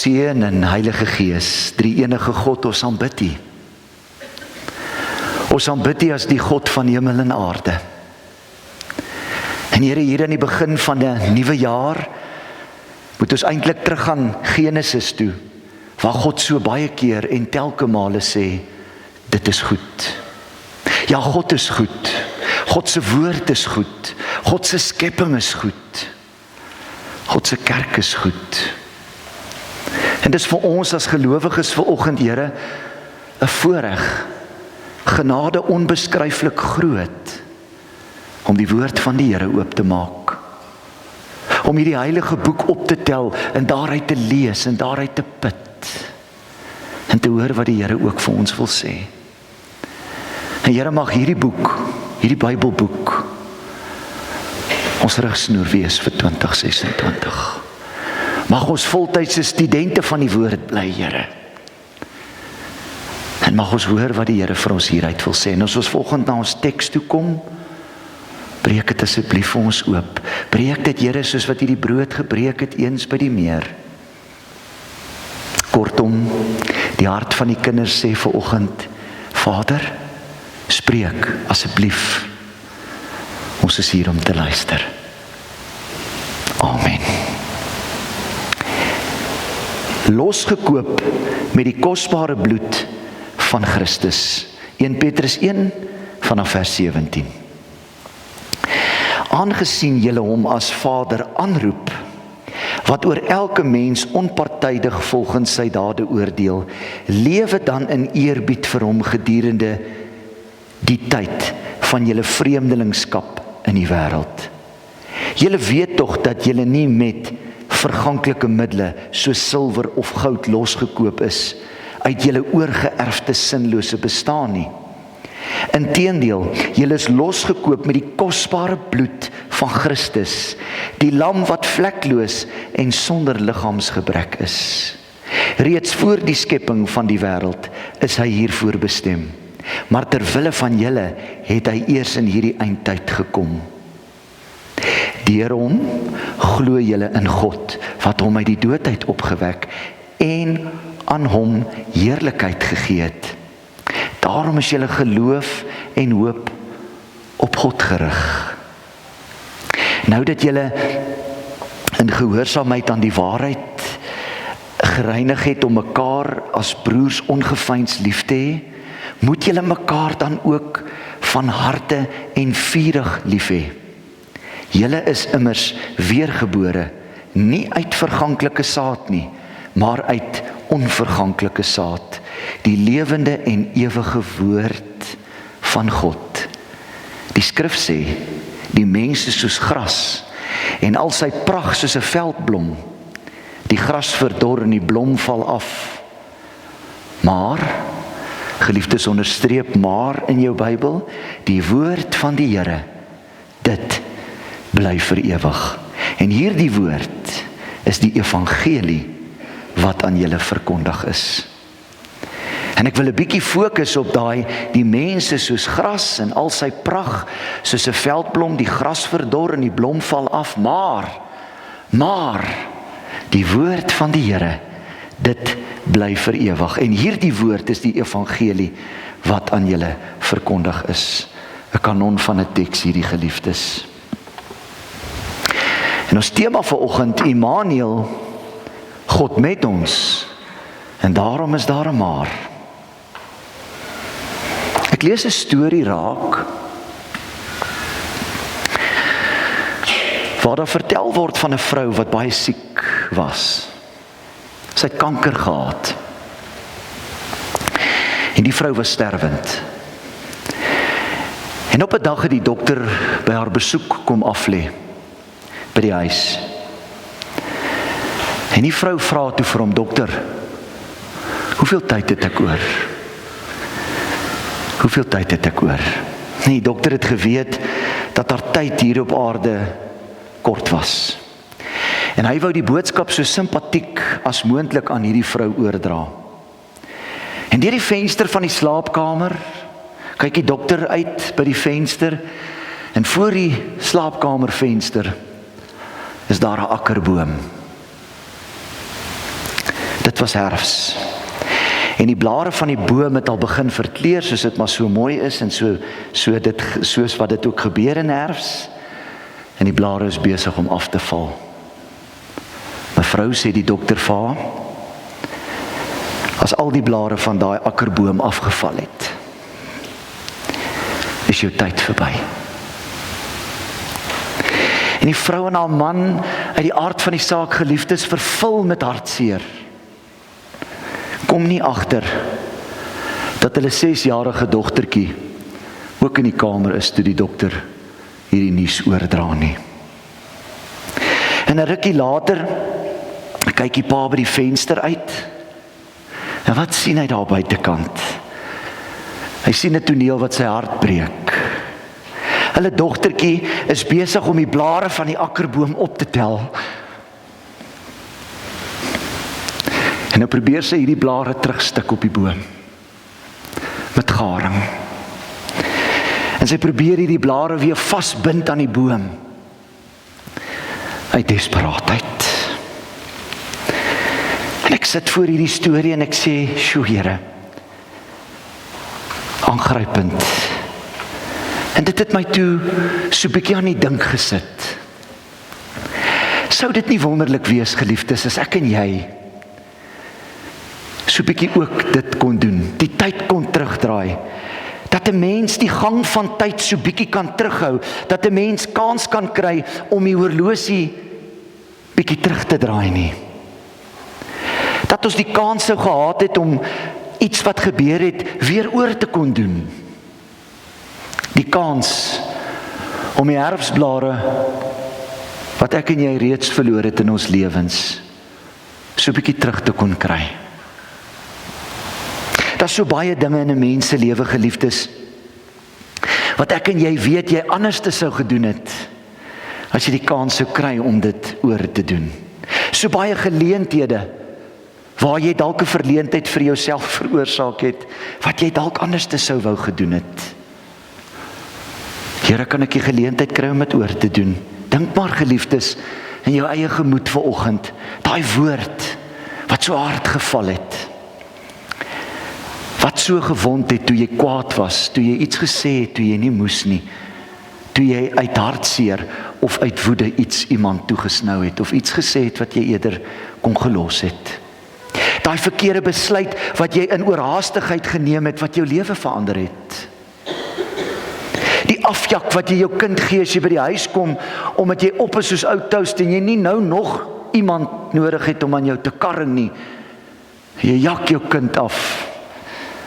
Seun en Heilige Gees, drie enige God, ons aanbid U. Ons aanbid U as die God van hemel en aarde. En Here, hier in die begin van 'n nuwe jaar, moet ons eintlik teruggaan Genesis toe, waar God so baie keer en telke male sê, dit is goed. Ja, God is goed. God se woord is goed. God se skepping is goed. God se kerk is goed. En dis vir ons as gelowiges vanoggend, Here, 'n voorreg, genade onbeskryflik groot, om die woord van die Here oop te maak. Om hierdie heilige boek op te tel en daaruit te lees en daaruit te put. En te hoor wat die Here ook vir ons wil sê. En Here, mag hierdie boek, hierdie Bybelboek, ons rigsnoer wees vir 2026. Mag ons voltydse studente van die woord bly, Here. En mag ons hoor wat die Here vir ons hieruit wil sê. En as ons volgende na ons teks toe kom, breek dit asseblief vir ons oop. Breek dit, Here, soos wat U die brood gebreek het eens by die meer. Kortom, die hart van die kinders sê vanoggend, Vader, spreek asseblief. Ons is hier om te luister. Amen. Losgekoop met die kosbare bloed van Christus. 1 Petrus 1 vanaf vers 17. Aangesien julle hom as Vader aanroep, wat oor elke mens onpartydig volgens sy dade oordeel, lewe dan in eerbied vir hom gedurende die tyd van julle vreemdelingskap in die wêreld. Julle weet tog dat julle nie met verganklike middele soos silwer of goud losgekoop is uit julle oorgeerfde sinlose bestaan nie. Inteendeel, julle is losgekoop met die kosbare bloed van Christus, die lam wat vlekloos en sonder liggaamsgebrek is. Reeds voor die skepping van die wêreld is hy hiervoor bestem, maar ter wille van julle het hy eers in hierdie eindtyd gekom. Deur hom glo julle in God, wat hom uit die dood uit opgewek en aan hom heerlikheid gegee het. Daarom is julle geloof en hoop op God gerig. Nou dat julle in gehoorsaamheid aan die waarheid gereinig het om mekaar as broers ongeveins lief te hê, moet julle mekaar dan ook van harte en vurig lief hê. Julle is immers weergebore, nie uit verganklike saad nie, maar uit onverganklike saad, die lewende en ewige woord van God. Die skrif sê, die mens is soos gras, en al sy pragt soos 'n veldblom. Die gras verdor en die blom val af. Maar, geliefdes, onderstreep maar in jou Bybel, die woord van die Here, dit bly vir ewig. En hierdie woord is die evangelie wat aan julle verkondig is. En ek wil 'n bietjie fokus op die mense soos gras en al sy pragt soos 'n veldblom, die gras verdor en die blom val af, maar die woord van die Here, dit bly vir ewig. En hierdie woord is die evangelie wat aan julle verkondig is. 'n kanon van 'n teks hierdie, geliefdes. En ons tema vanoggend, Immanuel, God met ons, en daarom is daar 'n maar. Ek lees 'n storie raak, waar daar vertel word van 'n vrou wat baie siek was. Sy het kanker gehad. En die vrou was sterwend. En op 'n dag het die dokter by haar besoek kom aflê, by die huis. En die vrou vra toe vir hom, dokter, hoeveel tyd het ek oor? Hoeveel tyd het ek oor? Nee, die dokter het geweet dat haar tyd hier op aarde kort was. En hy wou die boodskap so simpatiek as moontlik aan hierdie vrou oordra. En deur die venster van die slaapkamer kyk die dokter uit by die venster, en voor die slaapkamervenster is daar 'n akkerboom. Dit was herfs. En die blare van die boom het al begin verkleur, soos dit maar so mooi is, en soos wat dit ook gebeur in herfs. En die blare is besig om af te val. Mevrou, sê die dokter vir haar, as al die blare van daai akkerboom afgeval het, is jou tyd verby. En die vrou en haar man, uit die aard van die saak geliefdes, vervul met hartseer, kom nie agter dat hulle 6-jarige dogtertjie ook in die kamer is toe die dokter hierdie nuus oordra nie. En 'n rukkie later kyk die pa by die venster uit. En wat sien hy daar buitekant? Hy sien 'n toneel wat sy hart breek. Hulle dogtertjie is besig om die blare van die akkerboom op te tel. En nou probeer sy hierdie blare terugstik op die boom. Met garing. En sy probeer hierdie blare weer vasbind aan die boom. Uit desperaatheid. En ek sit voor hierdie storie en ek sê, "Sjoe, Here, aangrypend." En dit het my toe so 'n bietjie aan die dink gesit. Sou dit nie wonderlik wees, geliefdes, as ek en jy so 'n bietjie ook dit kon doen, die tyd kon terugdraai, dat 'n mens die gang van tyd so bietjie kan terughou, dat 'n mens kans kan kry om die horlosie bietjie terug te draai nie. Dat ons die kans sou gehad het om iets wat gebeur het weer oor te kon doen. Die kans om die herfsblare wat ek en jy reeds verloor het in ons lewens so 'n bietjie terug te kon kry. Daar's so baie dinge in 'n mens se lewe, geliefdes, wat ek en jy weet jy anders te sou gedoen het as jy die kans sou kry om dit oor te doen. So baie geleenthede waar jy dalk 'n verleentheid vir jouself veroorsaak het, wat jy dalk anders te sou wou gedoen het. Here, kan ek die geleentheid kry om dit oor te doen? Dink maar, geliefdes, in jou eie gemoed vanoggend, daai woord wat so hard geval het, wat so gewond het toe jy kwaad was, toe jy iets gesê het toe jy nie moes nie, toe jy uit hartseer of uit woede iets iemand toegesnou het, of iets gesê het wat jy eerder kon gelos het. Daai verkeerde besluit wat jy in oorhaastigheid geneem het, wat jou lewe verander het. Die afjak wat jy jou kind gee as jy by die huis kom, omdat jy op is soos ou toast en jy nie nou nog iemand nodig het om aan jou te karring nie. Jy jak jou kind af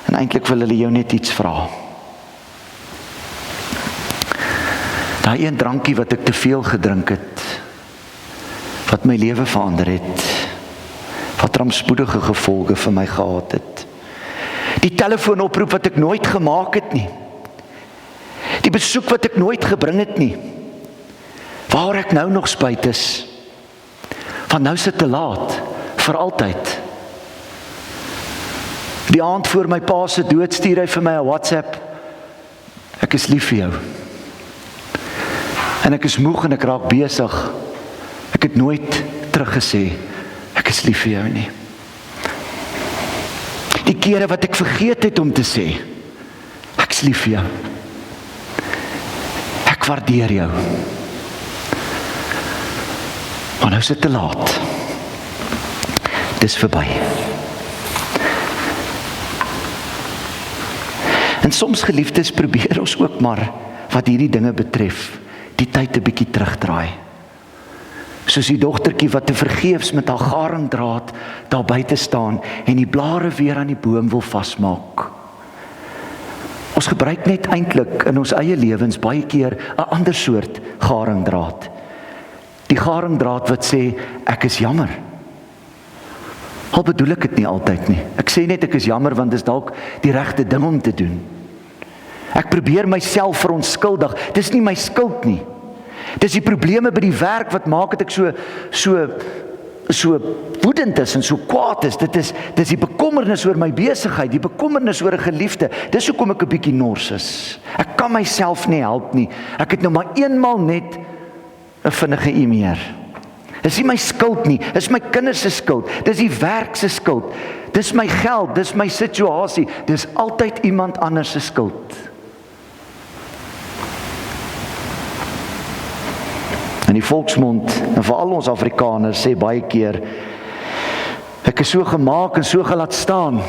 en eintlik wil hulle jou net iets vra. Daai een drankie wat ek te veel gedrink het, wat my lewe verander het, wat rampspoedige gevolge vir my gehad het. Die telefoonoproep wat ek nooit gemaak het nie. Die besoek wat ek nooit gebring het nie. Waar ek nou nog spyt is. Want nou is dit te laat, vir altyd. Die aand voor my pa se dood stuur hy vir my 'n WhatsApp. Ek is lief vir jou. En ek is moeg en ek raak besig. Ek het nooit teruggesê, ek is lief vir jou nie. Die kere wat ek vergeet het om te sê, ek is lief vir jou. Ek waardeer jou. Maar nou is dit te laat. Dis verby. En soms, geliefdes, probeer ons ook maar, wat hierdie dinge betref, die tyd 'n bietjie terugdraai. Soos die dogtertjie wat te vergeefs met haar garingdraad daar buite staan en die blare weer aan die boom wil vasmaak. Ons gebruik net eintlik in ons eie lewens baie keer 'n ander soort garingdraad. Die garingdraad wat sê, ek is jammer. Al bedoel ek dit nie altyd nie. Ek sê net ek is jammer want dis dalk die regte ding om te doen. Ek probeer myself verontskuldig. Dis nie my skuld nie. Dis die probleme by die werk wat maak dat ek so woedend is en so kwaad is. Dis die bekommernis oor my besigheid, die bekommernis oor 'n geliefde. Dis hoekom ek 'n bietjie nors is. Ek kan myself nie help nie. Ek het nou maar eenmal net 'n vinnige e-mail. Dis nie my skuld nie, dis my kinders se skuld, dis die werk se skuld, dis my geld, dis my situasie, dis altyd iemand anders se skuld. In die volksmond, en veral ons Afrikaners sê baie keer, ek is so gemaak en so gelaat staan.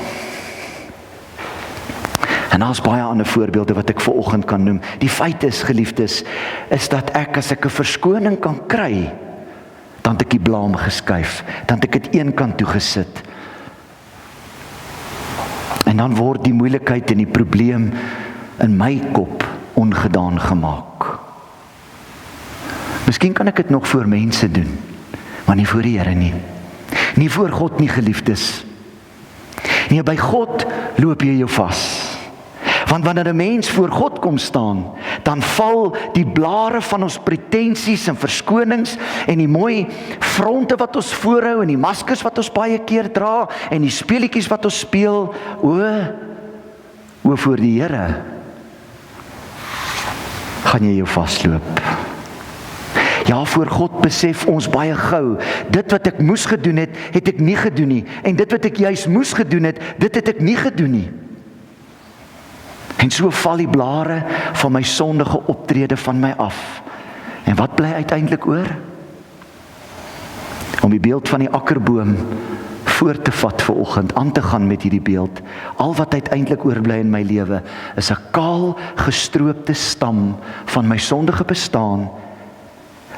En daar's baie ander voorbeelde wat ek vanoggend kan noem. Die feit is, geliefdes, is dat ek, as ek 'n verskoning kan kry, dan het ek die blaam geskuif, dan het ek dit een kant toe gesit. En dan word die moeilikheid en die probleem in my kop ongedaan gemaak. Miskien kan ek dit nog voor mense doen, maar nie voor die Here nie. Nie voor God nie, geliefdes. Nee, by God loop jy jou vas. Want wanneer 'n mens voor God kom staan, dan val die blare van ons pretensies en verskonings en die mooi fronte wat ons voorhou en die maskers wat ons baie keer dra en die speletjies wat ons speel, o voor die Here gaan jy jou vasloop. Ja, voor God besef ons baie gou, dit wat ek moes gedoen het, het ek nie gedoen nie, en dit wat ek juis moes gedoen het, dit het ek nie gedoen nie. En so val die blare van my sondige optrede van my af. En wat bly uiteindelik oor? Om die beeld van die akkerboom voor te vat vanoggend, aan te gaan met hierdie beeld. Al wat uiteindelik oorbly in my lewe, is 'n kaal gestroopte stam van my sondige bestaan,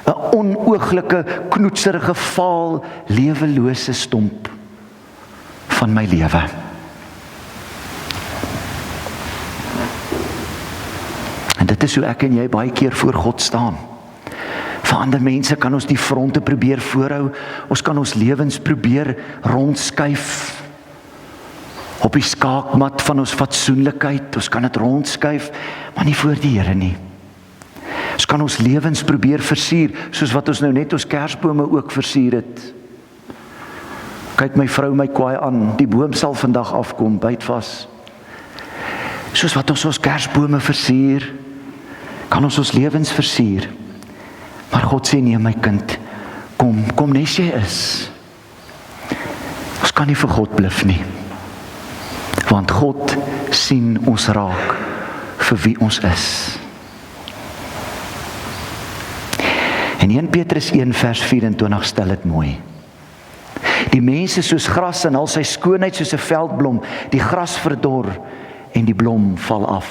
'n onooglike, knoetserige, vaal, lewelose stomp van my lewe. En dit is hoe ek en jy baie keer voor God staan. Vir ander mense kan ons die fronte probeer voorhou, ons kan ons lewens probeer rondskuif, op die skaakmat van ons fatsoenlikheid, ons kan dit rondskuif, maar nie voor die Here nie. Ons kan ons lewens probeer versier, soos wat ons nou net ons kersbome ook versier het. Kyk my vrou my kwaai aan, die boom sal vandag afkom, byt vas. Soos wat ons kersbome versier, kan ons lewens versier. Maar God sê, nee my kind, kom nes jy is. Ons kan nie vir God bluf nie. Want God sien ons raak vir wie ons is. En 1 Petrus 1 vers 24 stel dit mooi. Die mens is soos gras en al sy skoonheid soos 'n veldblom, die gras verdor en die blom val af.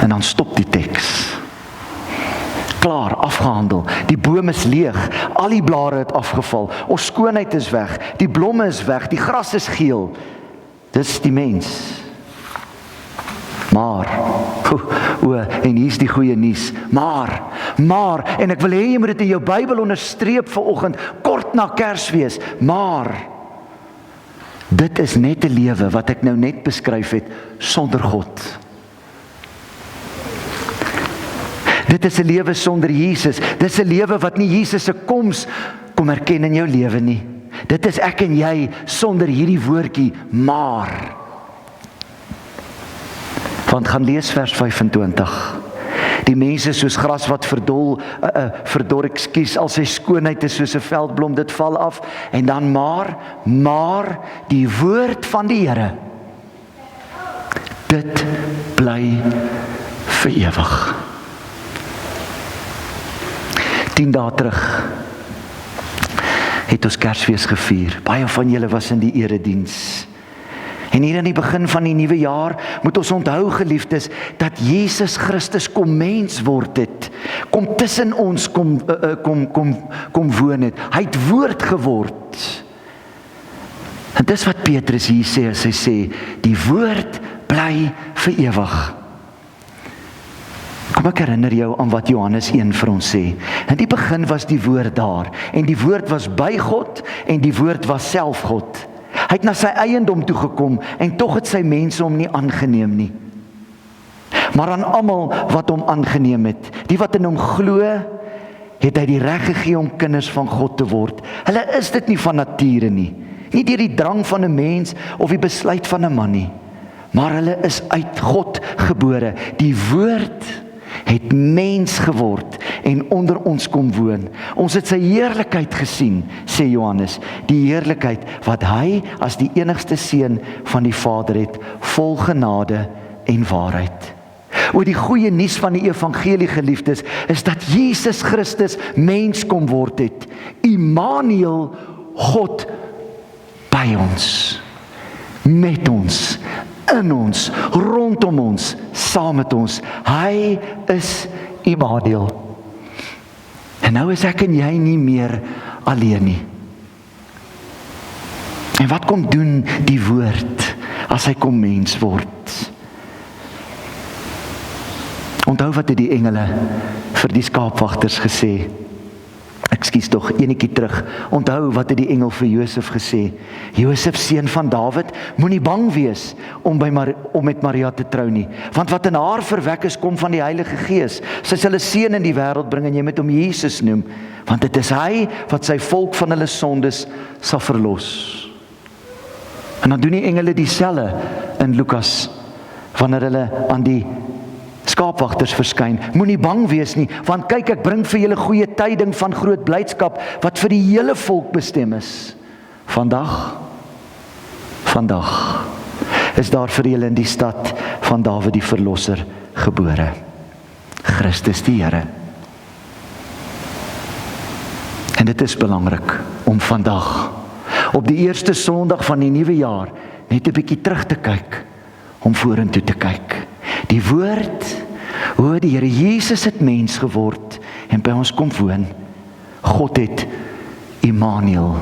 En dan stop die teks. Klaar, afgehandel. Die boom is leeg, al die blare het afgeval, ons skoonheid is weg, die blomme is weg, die gras is geel. Dis die mens. Maar, en hier is die goeie nuus, maar, en ek wil hê jy moet dit in jou Bybel onderstreep vanoggend, kort na Kersfees, maar, dit is net 'n lewe wat ek nou net beskryf het, sonder God. Dit is 'n lewe sonder Jesus, dit is 'n lewe wat nie Jesus se koms kom erken in jou lewe nie. Dit is ek en jy sonder hierdie woordjie, maar. Want gaan lees vers 25. Die mense soos gras wat verdor, al sy skoonheid is soos 'n veldblom, dit val af. En dan maar die woord van die Here, dit bly vir ewig. 10 dae terug het ons Kersfees gevier. Baie van julle was in die erediens. En hier in die begin van die nuwe jaar moet ons onthou, geliefdes, dat Jesus Christus kom mens word het. Kom tussen ons kom woon het. Hy het woord geword. En dis wat Petrus hier sê as hy sê, die woord bly vir ewig. Kom ek herinner jou aan wat Johannes 1 vir ons sê. In die begin was die woord daar, en die woord was by God, en die woord was self God. Hy het na sy eiendom toe gekom, en tog het sy mense hom nie aangeneem nie. Maar aan almal wat hom aangeneem het, die wat in hom glo, het hy die reg gegee om kinders van God te word. Hulle is dit nie van nature nie, nie deur die drang van 'n mens of die besluit van 'n man nie, maar hulle is uit God gebore. Die woord het mens geword en onder ons kom woon. Ons het sy heerlikheid gesien, sê Johannes, die heerlikheid wat hy as die enigste seun van die Vader het, vol genade en waarheid. Oor die goeie nuus van die evangelie, geliefdes, is dat Jesus Christus mens kom word het. Immanuel, God by ons, met ons, in ons, rondom ons, saam met ons. Hy is Immanuel. En nou is ek en jy nie meer alleen nie. En wat kom doen die woord as hy kom mens word? Onthou wat het die engele vir die skaapwagters gesê? Ekskuus tog, enetjie terug. Onthou wat het die engel vir Josef gesê? Josef, seun van Dawid, moenie bang wees om met Maria te trou nie, want wat in haar verwek is, kom van die Heilige Gees. Sy sal 'n seun in die wêreld bring en jy moet hom Jesus noem, want dit is hy wat sy volk van hulle sondes sal verlos. En dan doen die engele dieselfde in Lukas, wanneer hulle aan die skaapwagters verskyn. Moenie bang wees nie, want kyk, ek bring vir julle goeie tyding van groot blydskap, wat vir die hele volk bestem is. Vandag is daar vir julle in die stad van Dawid die Verlosser gebore, Christus die Here. En dit is belangrik om vandag, op die eerste Sondag van die nuwe jaar, net 'n bietjie terug te kyk, om vorentoe te kyk. Die woord, die Here Jesus het mens geword en by ons kom woon. God het Immanuel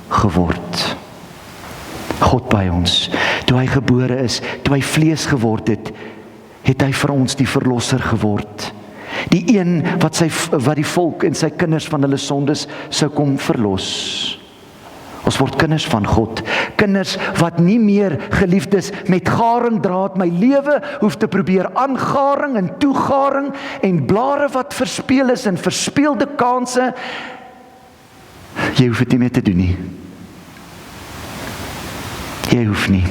geword. God by ons. Toe hy gebore is, toe hy vlees geword het, het hy vir ons die verlosser geword. Die een wat die volk en sy kinders van hulle sondes sou kom verlos. Ons word kinders van God, kinders wat nie meer, geliefdes, met garingdraad my lewe hoef te probeer aangaring en toegaring en blare wat verspeel is en verspeelde kanse. Jy hoef dit nie meer te doen nie. Jy hoef nie,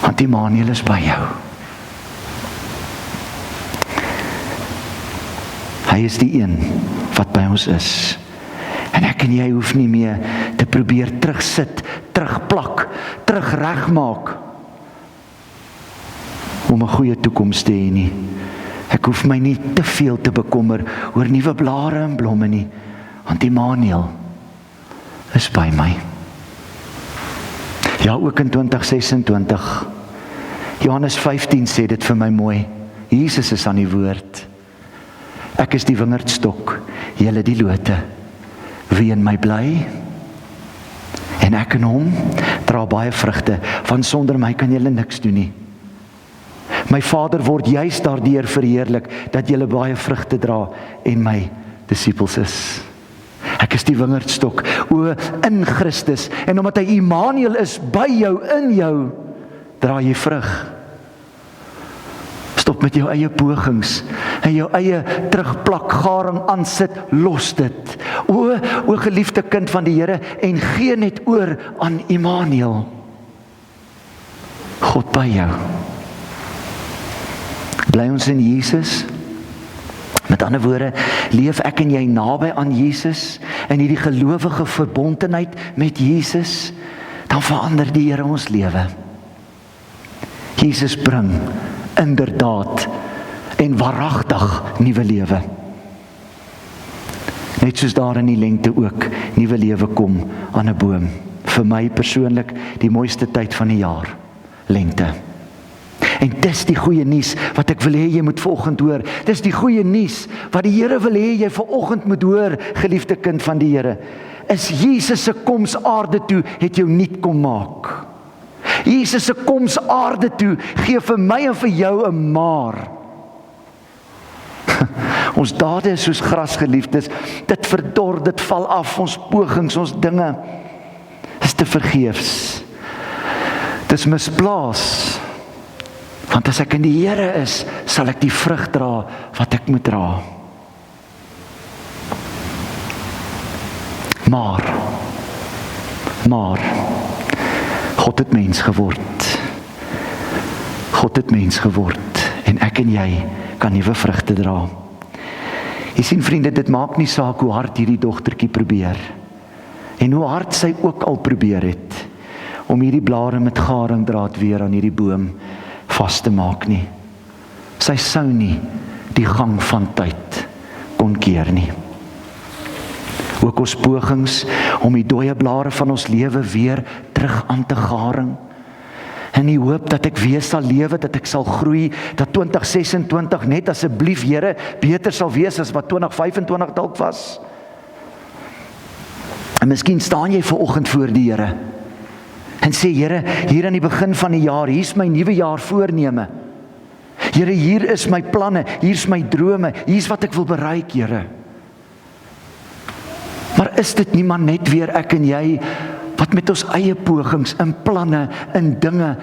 want Immanuel is by jou. Hy is die een wat by ons is. En ek en jy hoef nie meer te probeer terugsit, terugplak, terugregmaak om 'n goeie toekoms te hê nie. Ek hoef my nie te veel te bekommer oor nuwe blare en blomme nie, want Immanuel is by my. Ja, ook in 2026. Johannes 15 sê dit vir my mooi. Jesus is aan die woord. Ek is die wingerdstok, julle die lote. Wie in my bly en ek in hom dra baie vrugte, want sonder my kan julle niks doen nie. My Vader word juis daardeur verheerlik dat julle baie vrugte dra en my disippels is. Ek is die wingerdstok, in Christus, en omdat hy Immanuel is by jou, in jou, dra jy vrug. Stop met jou eie pogings en jou eie terugplak, garing aansit, los dit. O geliefde kind van die Here, en gee net oor aan Immanuel. God by jou. Bly ons in Jesus. Met ander woorde, leef ek en jy naby aan Jesus, in hierdie gelowige verbondenheid met Jesus, dan verander die Here ons lewe. Jesus bring inderdaad en waaragtig nuwe lewe. Net soos daar in die lente ook nuwe lewe kom aan 'n boom. Vir my persoonlik die mooiste tyd van die jaar, lente. En dis die goeie nuus wat ek wil hê jy moet vanoggend hoor. Dis die goeie nuus wat die Here wil hê jy vanoggend moet hoor, geliefde kind van die Here. Is Jesus se koms aarde toe het jou nuut kom maak. Jesus se koms aarde toe gee vir my en vir jou 'n maar. Ons dade is soos gras, geliefdes. Dit verdor, dit val af, ons pogings, ons dinge is te vergeefs. Dis misplaas. Want as ek in die Here is, sal ek die vrug dra wat ek moet dra. Maar God het mens geword. God het mens geword en ek en jy kan nuwe vrugte dra. Jy sien vriende, dit maak nie saak hoe hard hierdie dogtertjie probeer. En hoe hard sy ook al probeer het, om hierdie blare met garingdraad weer aan hierdie boom vas te maak nie. Sy sou nie die gang van tyd kon keer nie. Ook ons pogings om die dooie blare van ons lewe weer terug aan te garing, in die hoop dat ek weer sal lewe, dat ek sal groei, dat 2026 net asseblief Here beter sal wees as wat 2025 dalk was. En miskien staan jy vanoggend voor die Here en sê, Here, hier aan die begin van die jaar, hier is my nuwe jaar voorneme. Here, hier is my planne, hier is my drome, hier is wat ek wil bereik, Here. Maar is dit nie maar net weer ek en jy, wat met ons eie pogings, in planne, in dinge,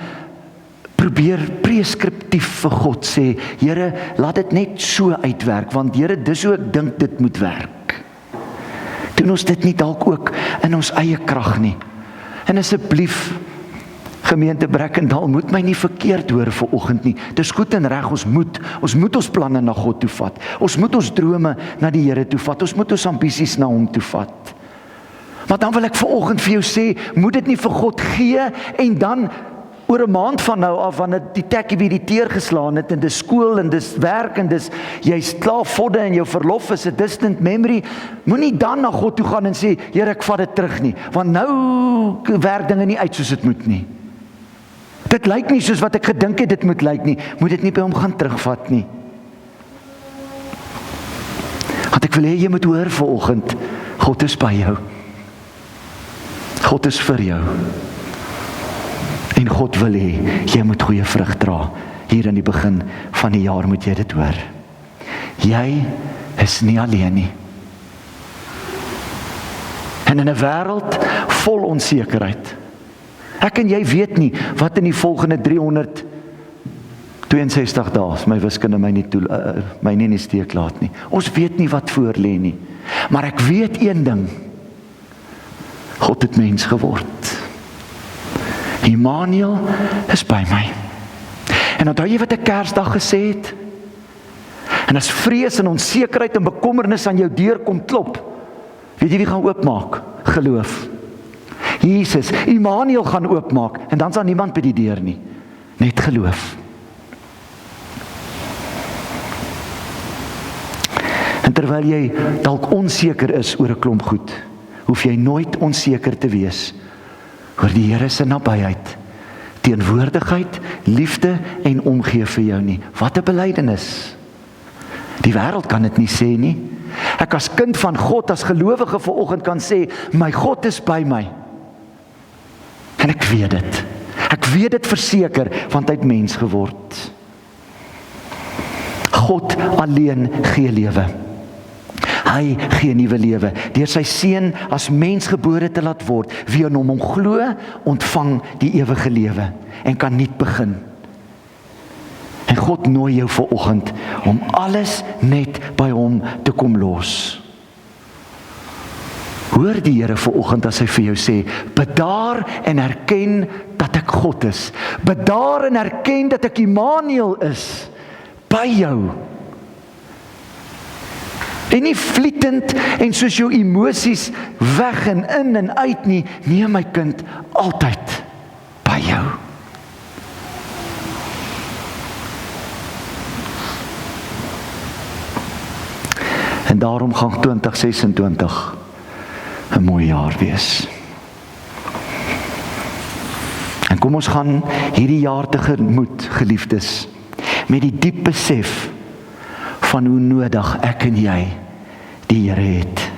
probeer preskriptief vir God sê, Here, laat dit net so uitwerk, want Here, dis hoe ek dink dit moet werk. Doen ons dit nie dalk ook in ons eie krag nie. En asseblief, gemeente Breckendal, moet my nie verkeerd hoor vanoggend nie. Dis goed en reg, ons moet ons planne na God toe vat. Ons moet ons drome na die Here toe vat. Ons moet ons ambisies na hom toe vat. Maar dan wil ek vanoggend vir jou sê, moet dit nie vir God gee en dan oor 'n maand van nou af, wanneer die tekkie weer die teer geslaan het, en dis skool, en dis werk, en dis, jy's klaar vodde, en jou verlof is 'n distant memory, moenie dan na God toe gaan en sê, Here, ek vat dit terug nie, want nou werk dinge nie uit soos dit moet nie. Dit lyk nie soos wat ek gedink het dit moet lyk nie, moet dit nie by hom gaan terugvat nie. Want ek wil hê jy moet hoor vanoggend, God is by jou. God is vir jou. En God wil hê, jy moet goeie vrug dra. Hier in die begin van die jaar moet jy dit hoor. Jy is nie alleen nie. En in 'n wêreld vol onsekerheid. Ek en jy weet nie wat in die volgende 362 dae, my wiskunde my nie in die steek laat nie. Ons weet nie wat voor lê nie. Maar ek weet een ding. God het mens geword. Immanuel is by my. En onthou jy wat ek Kersdag gesê het? En as vrees en onsekerheid en bekommernis aan jou deur kom klop, weet jy wie gaan oopmaak? Geloof. Jesus, Immanuel gaan oopmaak, en dan sal niemand by die deur nie. Net geloof. En terwyl jy dalk onseker is oor 'n klomp goed, hoef jy nooit onseker te wees oor die Here se nabyheid, teenwoordigheid, liefde en omgee vir jou nie. Wat 'n belydenis. Die wêreld kan dit nie sê nie. Ek as kind van God, as gelowige vanoggend kan sê, my God is by my. En ek weet dit. Ek weet dit verseker, want hy het mens geword. God alleen gee lewe. Hy gee nuwe lewe, deur sy seun as mens gebore te laat word. Wie in hom glo, ontvang die ewige lewe en kan nuut begin. En God nooi jou vanoggend om alles net by hom te kom los. Hoor die Here vanoggend as hy vir jou sê, bedaar en erken dat ek God is. Bedaar en erken dat ek Immanuel is by jou. En nie vlietend en soos jou emosies weg en in en uit nie. Nee, my kind, altyd by jou. En daarom gaan 2026 'n mooi jaar wees. En kom ons gaan hierdie jaar tegemoet, geliefdes, met die diep besef van hoe nodig ek en jy die Here het.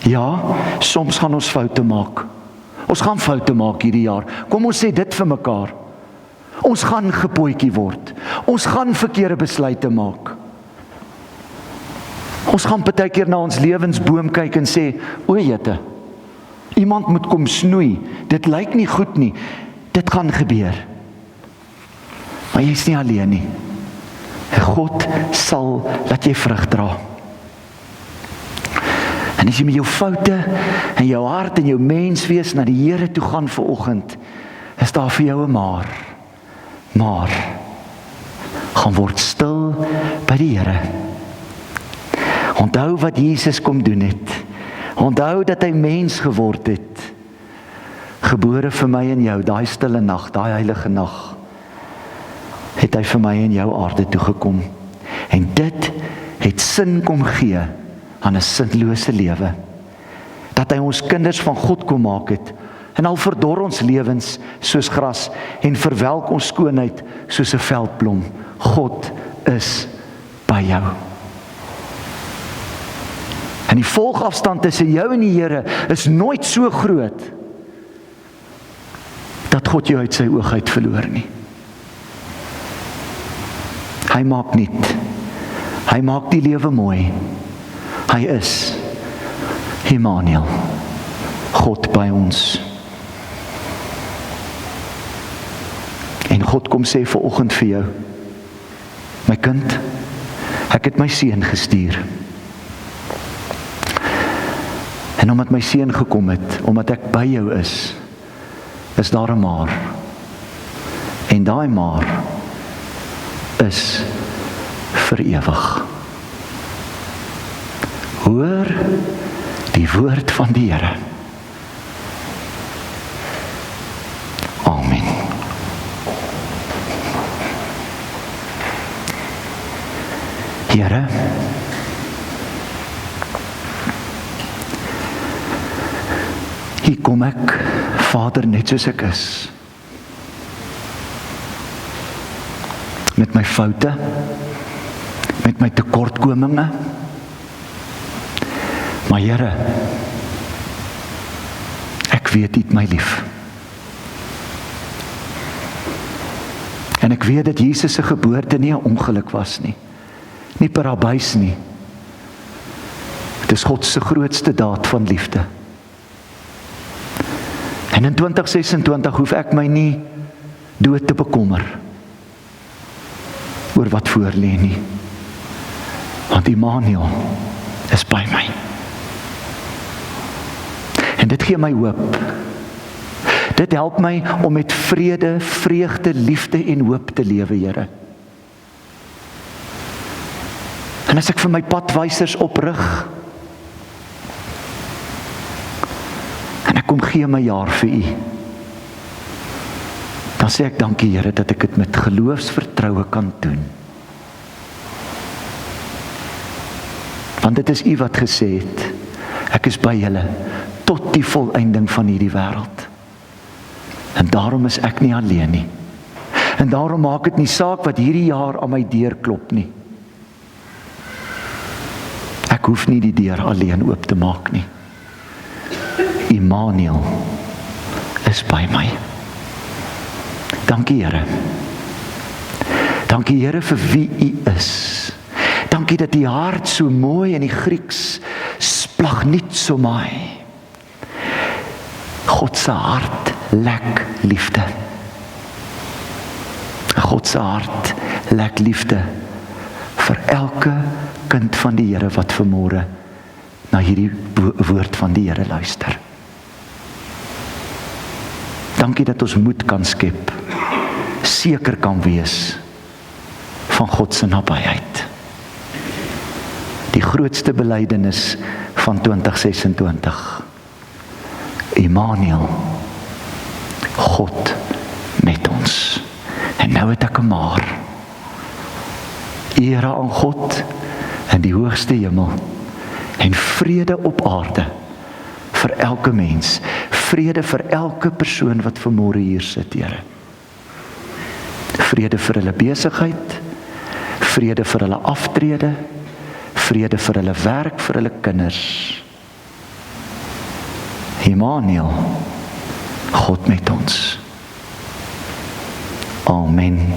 Ja, soms gaan ons foute maak. Ons gaan foute maak hierdie jaar. Kom ons sê dit vir mekaar. Ons gaan gepootjie word. Ons gaan verkeerde besluite maak. Ons gaan partykeer na ons lewensboom kyk en sê, o jette, iemand moet kom snoei. Dit lyk nie goed nie. Dit gaan gebeur. Maar jy is nie alleen nie. God sal laat jy vrug dra. En as jy met jou foute en jou hart en jou menswees na die Here toe gaan vanoggend, is daar vir jou 'n maar gaan word stil by die Here. Onthou wat Jesus kom doen het. Onthou dat hy mens geword het. Gebore vir my en jou, daai stille nag, daai heilige nag, het hy vir my en jou aarde toegekom. En dit het sin kom gee aan 'n sinlose lewe. Dat hy ons kinders van God kom maak het, en al verdor ons lewens soos gras, en verwelk ons skoonheid soos 'n veldblom. God is by jou. En die volgafstand tussen jou en die Here is nooit so groot, dat God jou uit sy oog uit verloor nie. Hy maak nuut. Hy maak die lewe mooi. Hy is Immanuel, God by ons. En God kom sê vanoggend vir jou, my kind, ek het my seun gestuur. En omdat my seun gekom het, omdat ek by jou is daar 'n maar. En daai maar is vir ewig. Hoor die woord van die Here. Amen. Here, hier kom ek, Vader, net soos ek is. Met my foute, met my tekortkominge. Maar Here, ek weet U het my lief. En ek weet dat Jesus se geboorte nie 'n ongeluk was nie. Nie per abuis nie. Dit is God se grootste daad van liefde. En in 2026 hoef ek my nie dood te bekommer oor wat voor lê nie. Want Immanuel is by my. En dit gee my hoop. Dit help my om met vrede, vreugde, liefde en hoop te lewe, Here. En as ek vir my padwysers oprig, en ek kom gee my jaar vir U, dan sê ek dankie, Here, dat ek dit met geloofsvertroue kan doen. Want dit is U wat gesê het, ek is by julle tot die volëinding van hierdie wêreld. En daarom is ek nie alleen nie. En daarom maak dit nie saak wat hierdie jaar aan my deur klop nie. Ek hoef nie die deur alleen oop te maak nie. Immanuel is by my. Dankie, Here. Dankie, Here, vir wie U is. Dankie dat die hart so mooi in die Grieks splagnitsomai. God se hart lek liefde. God se hart lek liefde vir elke kind van die Here wat vanmôre na hierdie woord van die Here luister. Dankie dat ons moed kan skep, seker kan wees van God se nabyheid. Die grootste belydenis van 2026. Immanuel, God met ons. En nou het ek 'n maar. Ere aan God in die hoogste hemel en vrede op aarde vir elke mens. Vrede vir elke persoon wat vanmôre hier sit, Here. Vrede vir hulle besigheid, vrede vir hulle aftrede, vrede vir hulle werk, vir hulle kinders. Immanuel, God met ons. Amen.